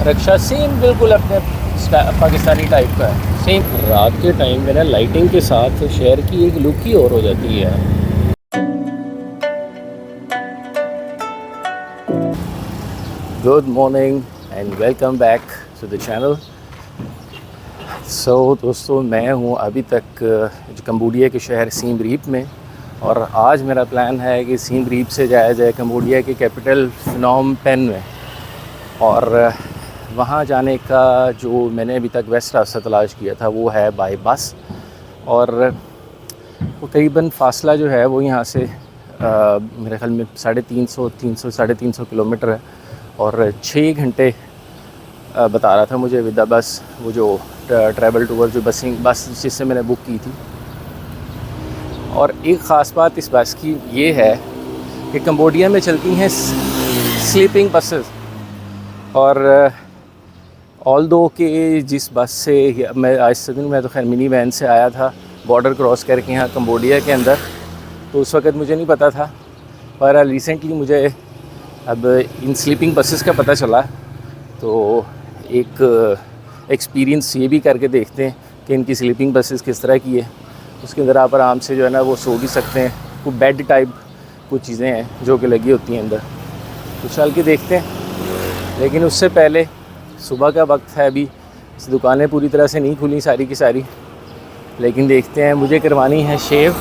रक्षा same बिल्कुल अपने Pakistani type का है सेम। रात के टाइम में ना लाइटिंग के साथ शहर की एक लुक ही और हो जाती है। Good morning and welcome back to the channel. So दोस्तों, मैं हूँ अभी तक कंबोडिया के शहर सीम रीप में, और आज मेरा प्लान है कि सीम रीप से जाया जाए कंबोडिया की कैपिटल फिनोम पेन में। और वहाँ जाने का जो मैंने अभी तक वेस्ट रास्ता तलाश किया था वो है बाय बस, और वो करीबन फ़ासला जो है वो यहाँ से मेरे ख्याल में 350 किलोमीटर है, और 6 घंटे बता रहा था मुझे विद द बस, वो जो ट्रैवल टूर जो बस जिससे मैंने बुक की थी। और एक ख़ास बात इस बस की ये है कि कंबोडिया में चलती हैं स्लीपिंग बसेस, और ऑल दो के जिस बस से मैं आज से दिन मैं तो खैर मिनी वैन से आया था बॉर्डर क्रॉस करके यहाँ कंबोडिया के अंदर, तो उस वक़्त मुझे नहीं पता था, पर रिसेंटली मुझे अब इन स्लीपिंग बसेस का पता चला। तो एक एक्सपीरियंस ये भी करके देखते हैं कि इनकी स्लीपिंग बसेस किस तरह की है। उसके अंदर आप आराम से जो है ना वो सो भी सकते हैं, वो बेड टाइप कुछ चीज़ें हैं जो कि लगी होती हैं अंदर, तो चल के देखते हैं। लेकिन उससे पहले सुबह का वक्त है, अभी दुकानें पूरी तरह से नहीं खुली सारी की सारी, लेकिन देखते हैं। मुझे करवानी है शेव।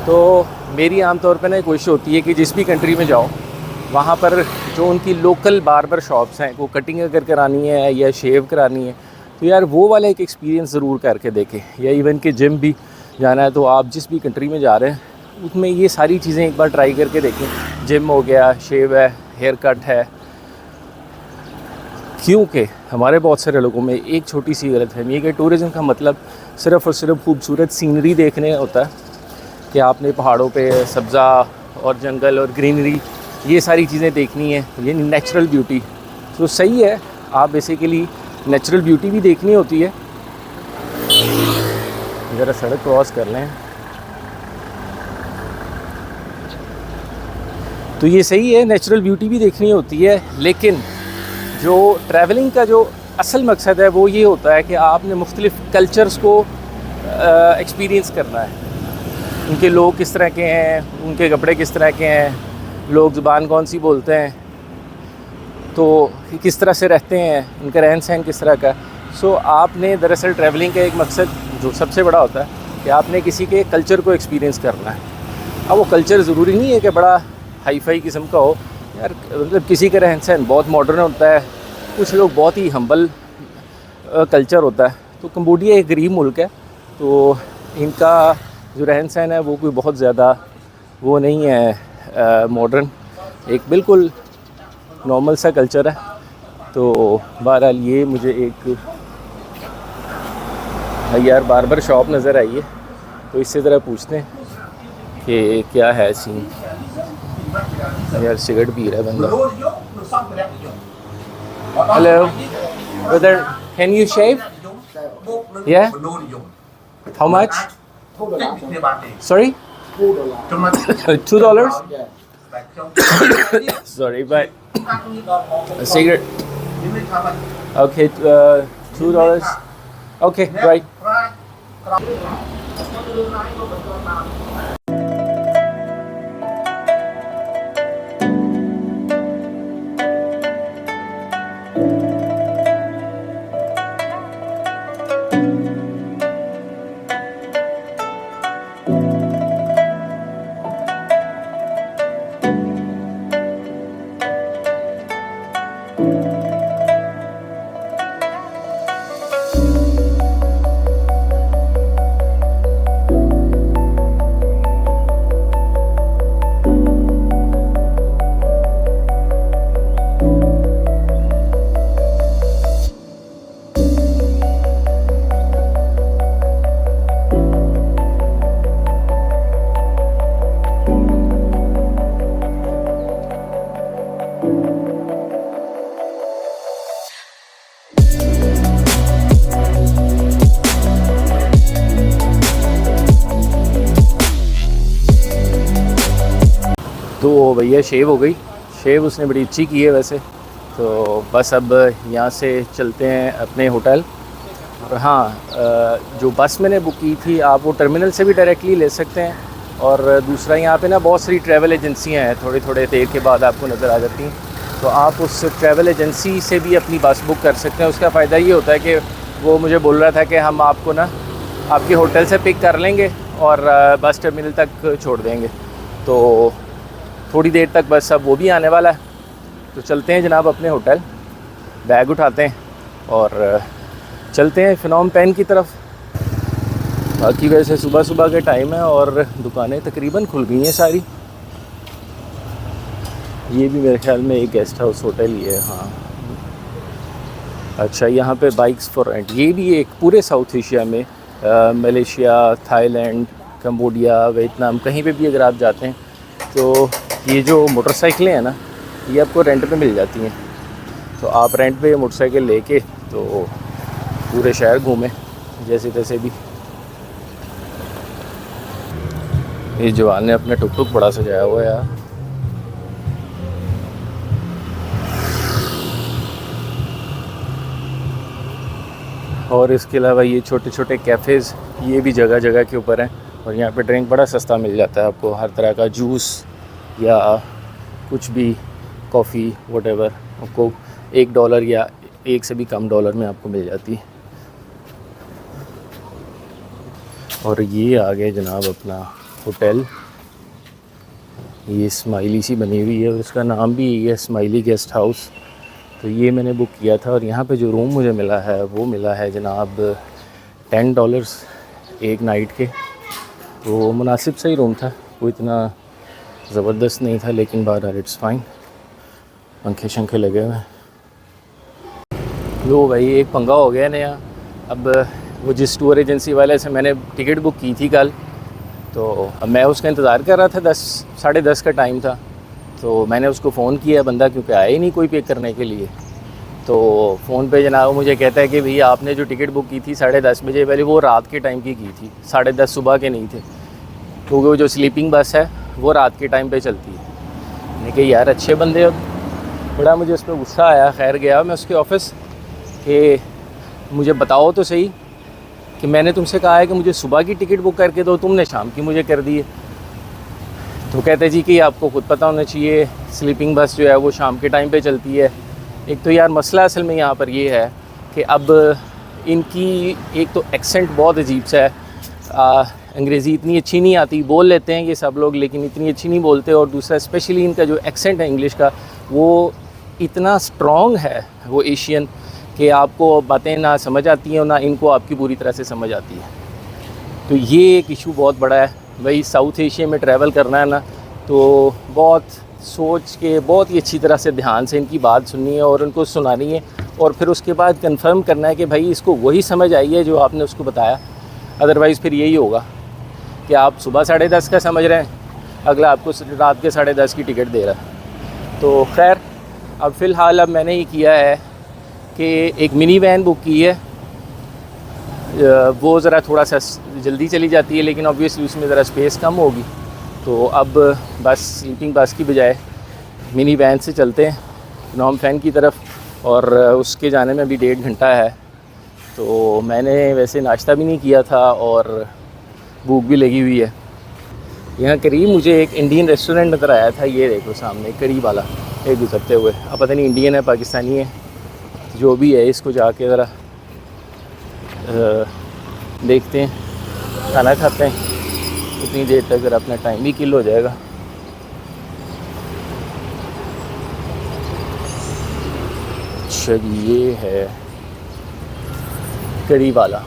तो मेरी आमतौर पर ना कोशिश होती है कि जिस भी कंट्री में जाओ वहाँ पर जो उनकी लोकल बार्बर शॉप्स हैं, वो कटिंग अगर करानी है या शेव करानी है तो यार वो वाला एक एक्सपीरियंस ज़रूर करके देखें। या इवन कि जिम भी जाना है तो आप जिस भी कंट्री में जा रहे हैं उसमें ये सारी चीज़ें एक बार ट्राई करके देखें। जिम हो गया, शेव है, हेयर कट है। क्योंकि हमारे बहुत सारे लोगों में एक छोटी सी गलतफहमी है कि टूरिज़म का मतलब सिर्फ़ और सिर्फ खूबसूरत सीनरी देखने होता है, कि आपने पहाड़ों पे सब्ज़ा और जंगल और ग्रीनरी ये सारी चीज़ें देखनी है, ये नेचुरल ब्यूटी। तो सही है, आप बेसिकली नेचुरल ब्यूटी भी देखनी होती है। ज़रा सड़क क्रॉस कर लें तो ये सही है, नेचुरल ब्यूटी भी देखनी होती है। लेकिन जो ट्रैवलिंग का जो असल मकसद है वो ये होता है कि आपने मुख्तलिफ़ कल्चर्स को एक्सपीरियंस करना है। उनके लोग किस तरह के हैं, उनके कपड़े किस तरह के हैं, लोग ज़ुबान कौन सी बोलते हैं, तो किस तरह से रहते हैं, उनका रहन सहन किस तरह का। सो आपने दरअसल ट्रैवलिंग का एक मकसद जो सबसे बड़ा होता है कि आपने किसी के कल्चर को एक्सपीरियंस करना है। अब वो कल्चर ज़रूरी नहीं है कि बड़ा हाई फाई किस्म का हो यार, मतलब किसी का रहन सहन बहुत मॉडर्न होता है, कुछ लोग बहुत ही हम्बल कल्चर होता है। तो कंबोडिया एक गरीब मुल्क है, तो इनका जो रहन सहन है वो कोई बहुत ज़्यादा वो नहीं है मॉडर्न, एक बिल्कुल नॉर्मल सा कल्चर है। तो बहरहाल ये मुझे एक यार बार्बर शॉप नज़र आई है, तो इससे ज़रा पूछते हैं कि क्या है सीन। यार सिगरेट पी रहा है बंदा। Hello brother, can you shave? या how much? Sorry $2? Sorry, but a cigarette. Okay, $2. Okay, right. तो भैया शेव हो गई। शेव उसने बड़ी अच्छी की है वैसे, तो बस अब यहाँ से चलते हैं अपने होटल। और हाँ, जो बस मैंने बुक की थी आप वो टर्मिनल से भी डायरेक्टली ले सकते हैं। और दूसरा यहाँ पे ना बहुत सारी ट्रैवल एजेंसियाँ हैं, थोड़े थोड़े देर के बाद आपको नज़र आ जाती हैं, तो आप उस ट्रैवल एजेंसी से भी अपनी बस बुक कर सकते हैं। उसका फ़ायदा ये होता है कि वो मुझे बोल रहा था कि हम आपको ना आपके होटल से पिक कर लेंगे और बस टर्मिनल तक छोड़ देंगे। तो थोड़ी देर तक बस अब वो भी आने वाला है। तो चलते हैं जनाब अपने होटल, बैग उठाते हैं और चलते हैं फिनोम पेन की तरफ। बाकी वैसे सुबह सुबह के टाइम है और दुकानें तकरीबन खुल गई हैं सारी। ये भी मेरे ख्याल में एक गेस्ट हाउस होटल ही है। हाँ अच्छा, यहाँ पे बाइक्स फॉर रेंट, ये भी एक पूरे साउथ एशिया में मलेशिया, थाईलैंड, कंबोडिया, वियतनाम, कहीं पे भी अगर आप जाते हैं तो ये जो मोटरसाइकिलें हैं ना ये आपको रेंट पे मिल जाती हैं। तो आप रेंट पे मोटरसाइकिल लेके तो पूरे शहर घूमें जैसे तैसे भी। ये जवान ने अपना टुक टुक बड़ा सजाया हुआ है यार। और इसके अलावा ये छोटे छोटे कैफ़ेज़ ये भी जगह जगह के ऊपर हैं और यहाँ पे ड्रिंक बड़ा सस्ता मिल जाता है आपको, हर तरह का जूस या कुछ भी, कॉफ़ी वटेवर आपको $1 या एक से भी कम डॉलर में आपको मिल जाती है। और ये आ गए जनाब अपना होटल, ये स्माइली सी बनी हुई है और इसका नाम भी ये स्माइली गेस्ट हाउस। तो ये मैंने बुक किया था और यहाँ पे जो रूम मुझे मिला है वो मिला है जनाब $10 एक नाइट के। तो मुनासिब सही रूम था, कोई इतना ज़बरदस्त नहीं था, लेकिन बहरहाल इट्स फाइन। पंखे शंखे लगे हुए हैं। लो भाई एक पंगा हो गया नया। अब वो जिस टूर एजेंसी वाले से मैंने टिकट बुक की थी कल, तो अब मैं उसका इंतज़ार कर रहा था, 10 साढ़े 10 का टाइम था। तो मैंने उसको फ़ोन किया, बंदा क्योंकि आया ही नहीं कोई पिक करने के लिए। तो फ़ोन पे जनाब मुझे कहता है कि भैया आपने जो टिकट बुक की थी 10:30 बजे वाली, वो रात के टाइम की थी, 10:30 सुबह के नहीं थे, क्योंकि वो जो स्लीपिंग बस है वो रात के टाइम पे चलती है। मैंने कहा यार अच्छे बंदे हो, बड़ा मुझे उस पर गुस्सा आया। खैर गया मैं उसके ऑफ़िस कि मुझे बताओ तो सही कि मैंने तुमसे कहा है कि मुझे सुबह की टिकट बुक करके दो, तुमने शाम की मुझे कर दी है। तो कहते जी कि आपको खुद पता होना चाहिए, स्लीपिंग बस जो है वो शाम के टाइम पे चलती है। एक तो यार मसला असल में यहाँ पर ये है कि अब इनकी एक तो एक्सेंट बहुत अजीब सा है, अंग्रेज़ी इतनी अच्छी नहीं आती, बोल लेते हैं ये सब लोग लेकिन इतनी अच्छी नहीं बोलते। और दूसरा स्पेशली इनका जो एक्सेंट है इंग्लिश का वो इतना स्ट्रॉन्ग है, वो एशियन, कि आपको बातें ना समझ आती हैं और ना इनको आपकी पूरी तरह से समझ आती है। तो ये एक इशू बहुत बड़ा है भाई। साउथ एशिया में ट्रैवल करना है ना तो बहुत सोच के, बहुत ही अच्छी तरह से ध्यान से इनकी बात सुननी है और उनको सुनानी है और फिर उसके बाद कंफर्म करना है कि भाई इसको वही समझ आई है जो आपने उसको बताया। अदरवाइज़ फिर यही होगा कि आप सुबह 10:30 का समझ रहे हैं, अगला आपको रात के 10:30 की टिकट दे रहा है। तो खैर अब फ़िलहाल अब मैंने ये किया है कि एक मिनी वैन बुक की है। वो ज़रा थोड़ा सा जल्दी चली जाती है लेकिन ऑब्वियसली उसमें ज़रा स्पेस कम होगी। तो अब बस स्लीपिंग बस की बजाय मिनी वैन से चलते हैं फिनोम पेन की तरफ और उसके जाने में अभी 1.5 घंटा है। तो मैंने वैसे नाश्ता भी नहीं किया था और भूख भी लगी हुई है। यहाँ करीब मुझे एक इंडियन रेस्टोरेंट नज़र आया था, ये देखो सामने करीब वाला एक गुजरते हुए। अब पता नहीं इंडियन है पाकिस्तानी है जो भी है, इसको जाके ज़रा देखते हैं, खाना खाते हैं। उतनी देर तक अगर अपना टाइम भी किल हो जाएगा। अच्छा ये है करी वाला,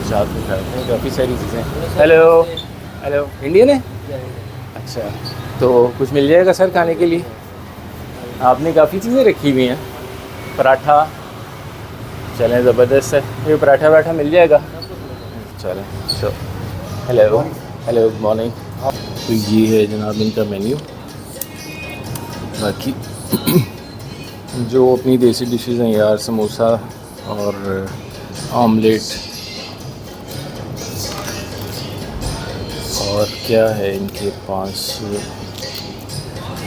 साथ में खाते हैं काफ़ी सारी चीज़ें। हेलो हेलो, इंडियन है? अच्छा तो कुछ मिल जाएगा सर खाने के लिए? आपने काफ़ी चीज़ें रखी हुई हैं, पराठा, चलें ज़बरदस्त है, ये पराठा वराठा मिल जाएगा? चलें sure. Hello hello, good morning. तो ये है जनाब इनका मेन्यू। बाकी जो अपनी देसी डिशेज़ हैं यार, समोसा और ऑमलेट और क्या है इनके पास,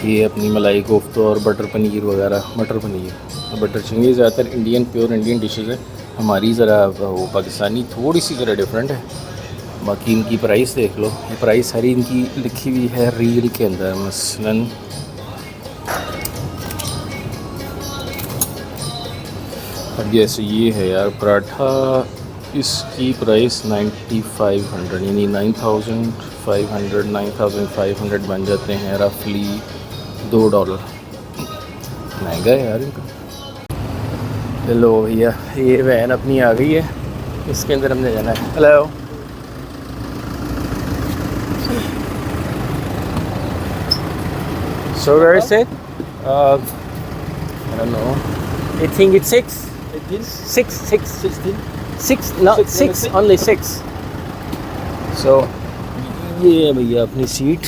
ये अपनी मलाई कोफ्ता और बटर पनीर वगैरह, मटर पनीर और बटर चिकन, ये ज़्यादातर इंडियन, प्योर इंडियन डिशेज़ है। हमारी ज़रा वो पाकिस्तानी थोड़ी सी ज़रा डिफरेंट है। बाकी इनकी प्राइस देख लो, ये प्राइस सारी इनकी लिखी हुई है रील के अंदर। मसलन अब जैसे ये है यार पराठा, इसकी प्राइस 9500 यानी 9500 9500 बन जाते हैं रफली $2। महंगा है यार इनका। चलो भैया, ये वैन अपनी आ गई है, इसके अंदर हमने जाना है। Hello, so where is it? I don't know. I think it's 6. 6, 16. 6, no, 6, only 6. So ये है भैया अपनी सीट।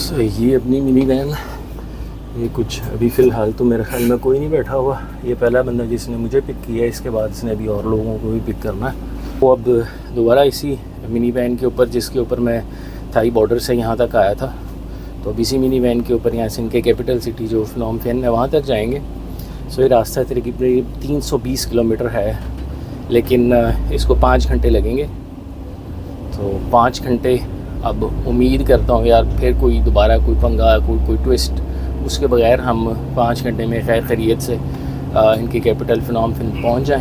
So ये अपनी मिनी वैन। ये कुछ अभी फ़िलहाल तो मेरे ख्याल में कोई नहीं बैठा हुआ। ये पहला बंदा जिसने मुझे पिक किया है, इसके बाद इसने अभी और लोगों को भी पिक करना है। वो अब दोबारा इसी मिनी वैन के ऊपर, जिसके ऊपर मैं थाई बॉर्डर से यहाँ तक आया था, तो अब इसी मिनी वैन के ऊपर यहाँ से इनके कैपिटल सिटी जो फिनोम पेन है वहाँ तक जाएंगे। सो ये रास्ता तकरीबन 320 किलोमीटर है, लेकिन इसको 5 घंटे लगेंगे। तो 5 घंटे, अब उम्मीद करता हूँ यार फिर कोई दोबारा कोई पंगा, कोई ट्विस्ट, उसके बगैर हम 5 घंटे में खैर खैरियत से इनकी कैपिटल फिनोम पेन पहुँच जाएँ।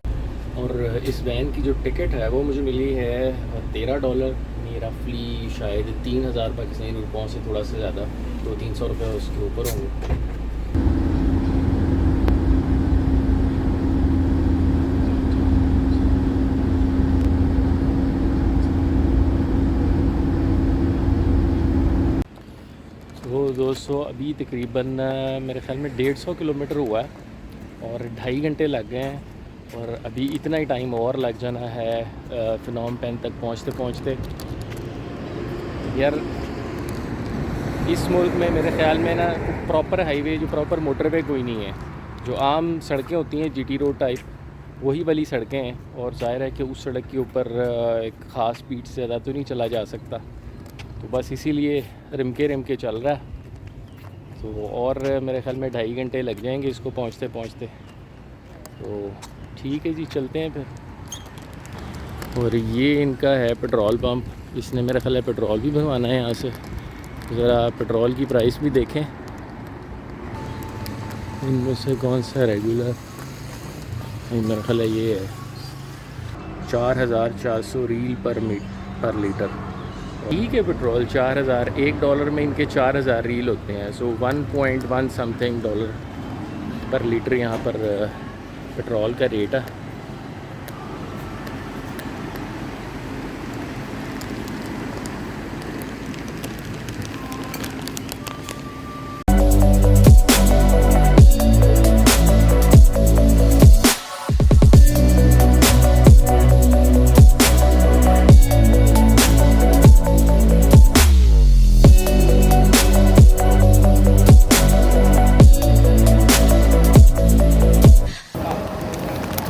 और इस वैन की जो टिकट है वो मुझे मिली है $13, रफली शायद 3000 पाकिस्तानी रुपयों से थोड़ा सा ज़्यादा, 200-300 रुपये उसके ऊपर होंगे। तो दोस्तों अभी तकरीबन मेरे ख्याल में 150 किलोमीटर हुआ है और 2.5 घंटे लग गए हैं, और अभी इतना ही टाइम और लग जाना है फिनोम पेन तक पहुँचते पहुँचते। यार इस मुल्क में मेरे ख़्याल में ना प्रॉपर हाईवे, जो प्रॉपर मोटरवे कोई नहीं है। जो आम सड़कें होती हैं जीटी रोड टाइप, वही वाली सड़कें हैं, और ज़ाहिर है कि उस सड़क के ऊपर एक ख़ास स्पीड से ज़्यादा तो नहीं चला जा सकता, तो बस इसीलिए रिम के चल रहा है। तो और मेरे ख़्याल में 2.5 घंटे लग जाएंगे इसको पहुँचते पहुँचते। तो ठीक है जी, चलते हैं फिर। और ये इनका है पेट्रोल पंप, इसने मेरा ख्याल है पेट्रोल भी भरवाना है यहाँ से। ज़रा पेट्रोल की प्राइस भी देखें, इनमें से कौन सा रेगुलर, मेरा ख्याल है ये है 4400 रील पर लीटर। ठीक है, पेट्रोल 4000, $1 में इनके 4000 रील होते हैं। सो 1.1 समथिंग डॉलर पर लीटर यहाँ पर पेट्रोल का रेट है।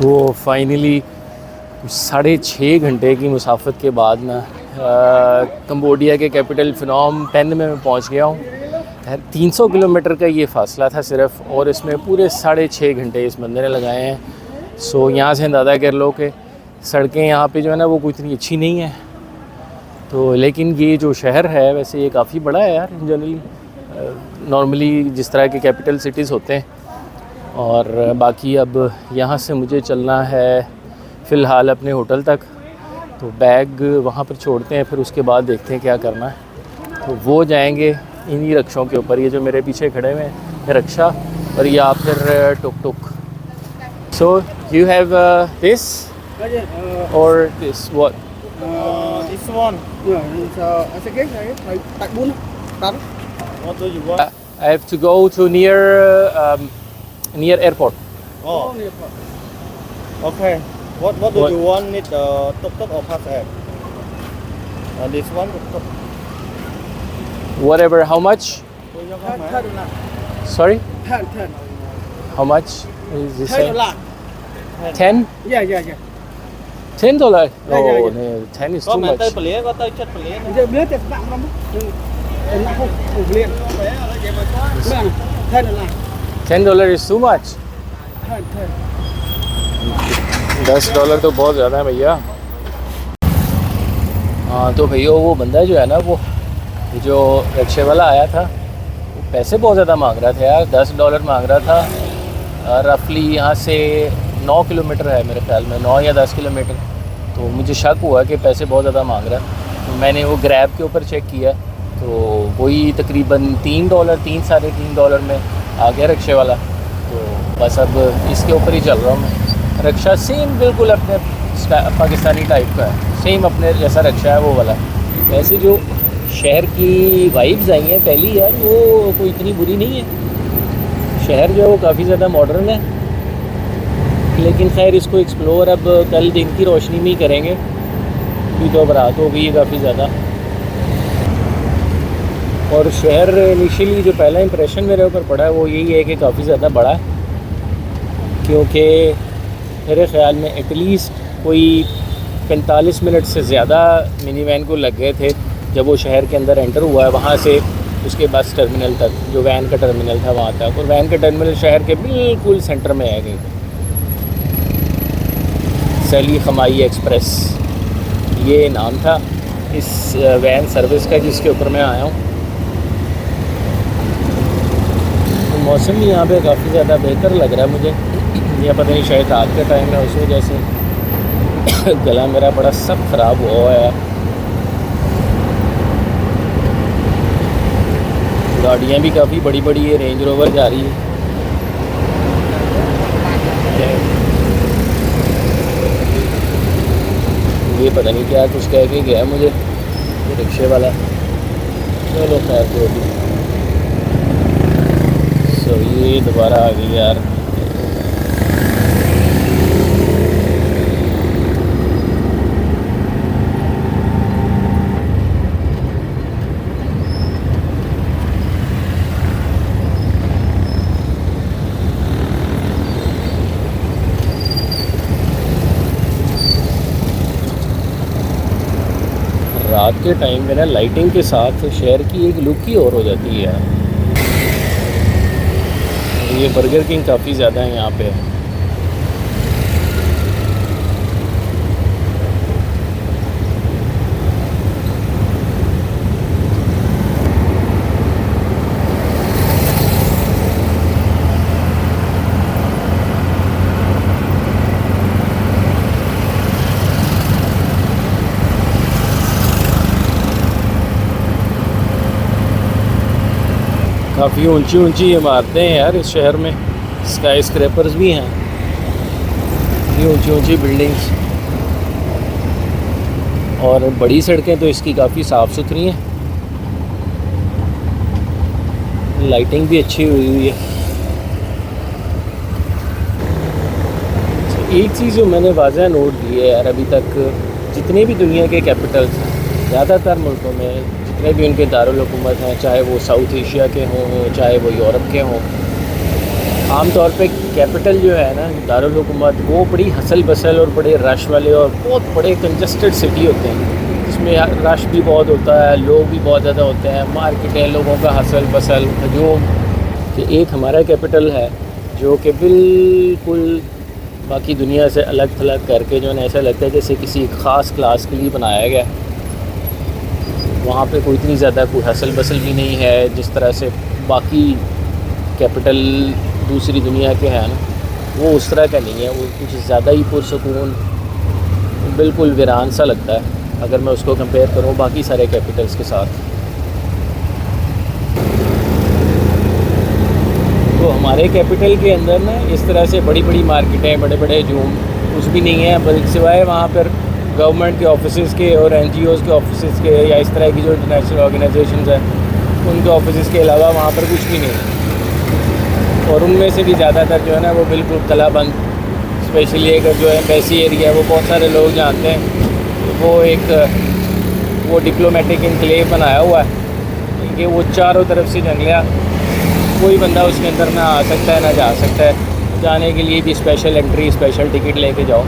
तो फाइनली 6.5 घंटे की मुसाफत के बाद ना कंबोडिया के कैपिटल फिनोम पेन में मैं पहुंच गया हूं। 300 किलोमीटर का ये फ़ासला था सिर्फ, और इसमें पूरे 6.5 घंटे इस बंदे ने लगाए हैं। सो यहाँ से अंदाज़ा कर लो कि सड़कें यहाँ पे जो है ना वो कोई इतनी अच्छी नहीं है। तो लेकिन ये जो शहर है वैसे ये काफ़ी बड़ा है यार, जनरली नॉर्मली जिस तरह के कैपिटल सिटीज़ होते हैं। और बाकी अब यहाँ से मुझे चलना है फ़िलहाल अपने होटल तक, तो बैग वहाँ पर छोड़ते हैं, फिर उसके बाद देखते हैं क्या करना है। तो वो जाएंगे इन्हीं रक्षों के ऊपर, ये जो मेरे पीछे खड़े हुए हैं रक्षा, और या फिर टुक टुक। सो यू हैव दिस और this what? This one. Yeah, it's I think like tại bún tán. What do you want? I have to go to near airport. Oh. Okay. What do What? you want? Need tuk-tuk or pass app? This one tuk-tuk. Whatever. How much? Sorry? 10. How much is this? $10. 10? Yeah. $10? Yeah, yeah, Oh, yeah. no, 10 is Có too mẹ much. tới Pelier, có tới chết Pelier. Giờ biết thì nặng lắm. Nhưng nặng không Pelier. Mẹ thêm là $10 is too much. thêm. $10 तो बहुत ज़्यादा है भैया। हाँ तो भैया वो बंदा जो है ना, वो जो रिक्शे वाला आया था, वो पैसे बहुत ज़्यादा मांग रहा था यार। $10 मांग रहा था। रफली यहाँ से 9 किलोमीटर है मेरे ख्याल में, 9 या 10 किलोमीटर। तो मुझे शक हुआ कि पैसे बहुत ज़्यादा मांग रहा है। तो मैंने वो ग्रैब के ऊपर चेक किया, तो वही तकरीबन $3, $3-3.5 में आ गया रिक्शे वाला। तो बस अब इसके ऊपर ही चल रहा हूँ मैं। रिक्शा सेम बिल्कुल अपने पाकिस्तानी टाइप का है, सेम अपने जैसा रिक्शा है वो वाला। वैसे जो शहर की वाइब्स आई हैं पहली यार, वो कोई इतनी बुरी नहीं है। शहर जो है वो काफ़ी ज़्यादा मॉडर्न है, लेकिन खैर इसको एक्सप्लोर अब कल दिन की रोशनी में ही करेंगे, क्योंकि तो अब रात हो गई है काफ़ी ज़्यादा। और शहर इनिशियली जो पहला इंप्रेशन मेरे ऊपर पड़ा है वो यही है कि काफ़ी ज़्यादा बड़ा है, क्योंकि मेरे ख़्याल में एटलीस्ट कोई 45 मिनट से ज़्यादा मिनी वैन को लग गए थे जब वो शहर के अंदर एंटर हुआ है, वहाँ से उसके बस टर्मिनल तक, जो वैन का टर्मिनल था वहाँ तक। और वैन का टर्मिनल शहर के बिल्कुल सेंटर में है कहीं, सैली खमाई एक्सप्रेस ये नाम था इस वैन सर्विस का जिसके ऊपर मैं आया हूँ। तो मौसम भी यहाँ पे काफ़ी ज़्यादा बेहतर लग रहा है मुझे। या पता नहीं शायद रात का टाइम है उस वजह से गला मेरा बड़ा सब ख़राब हुआ है। गाड़ियाँ भी काफ़ी बड़ी बड़ी है, रेंज रोवर जा रही है। ये पता नहीं क्या कुछ कह के गया मुझे रिक्शे वाला। चलो खैर जो भी। सो ये दोबारा आ गई यार। रात के टाइम में ना लाइटिंग के साथ शहर की एक लुक ही और हो जाती है। ये बर्गर किंग काफ़ी ज़्यादा है यहाँ पे। काफ़ी ऊंची ऊंची इमारतें हैं यार इस शहर में, स्काई स्क्रैपर्स भी हैं, ये ऊंची ऊंची बिल्डिंग्स। और बड़ी सड़कें तो इसकी काफ़ी साफ़ सुथरी हैं, लाइटिंग भी अच्छी हुई है। एक चीज़ जो मैंने वाज़ह नोट की है यार, अभी तक जितने भी दुनिया के कैपिटल्स हैं, ज़्यादातर मुल्कों में जितने भी उनके दारुल हुकूमत हैं, चाहे वो साउथ एशिया के हों चाहे वो यूरोप के हों, आम तौर पे कैपिटल जो है ना दारुल हुकूमत, वो बड़ी हसल बसल और बड़े रश वाले और बहुत बड़े कंजस्टेड सिटी होते हैं, जिसमें रश भी बहुत होता है, लोग भी बहुत ज़्यादा होते हैं, मार्केटें, लोगों का हसल बसल हजूम। कि एक हमारा कैपिटल है जो कि बिल्कुल बाकी दुनिया से अलग थलग करके जो है ऐसा लगता है जैसे किसी ख़ास क्लास के लिए बनाया गया। वहाँ पे कोई इतनी ज़्यादा कोई हसल बसल भी नहीं है जिस तरह से बाकी कैपिटल दूसरी दुनिया के हैं ना, वो उस तरह का नहीं है। वो कुछ ज़्यादा ही पुरसकून, बिल्कुल वीरान सा लगता है अगर मैं उसको कंपेयर करूँ बाकी सारे कैपिटल्स के साथ। तो हमारे कैपिटल के अंदर ना इस तरह से बड़ी बड़ी मार्केटें, बड़े बड़े जूम कुछ भी नहीं है, बल्कि सिवाय वहाँ पर गवर्नमेंट के ऑफिसेज़ के और NGOs के ऑफिसेज़ के या इस तरह की जो इंटरनेशनल ऑर्गेनाइजेशंस हैं उनके ऑफिसेज़ के अलावा वहाँ पर कुछ भी नहीं है। और उनमें से भी ज़्यादातर जो है ना वो बिल्कुल कलाबंद, स्पेशली अगर जो एम्बेसी एरिया वो बहुत सारे लोग जानते हैं, वो एक वो डिप्लोमेटिक इनक्लेव बनाया हुआ है कि वो चारों तरफ से जंगलिया, कोई बंदा उसके अंदर ना आ सकता है ना जा सकता है। जाने के लिए भी स्पेशल एंट्री, स्पेशल टिकट लेके जाओ।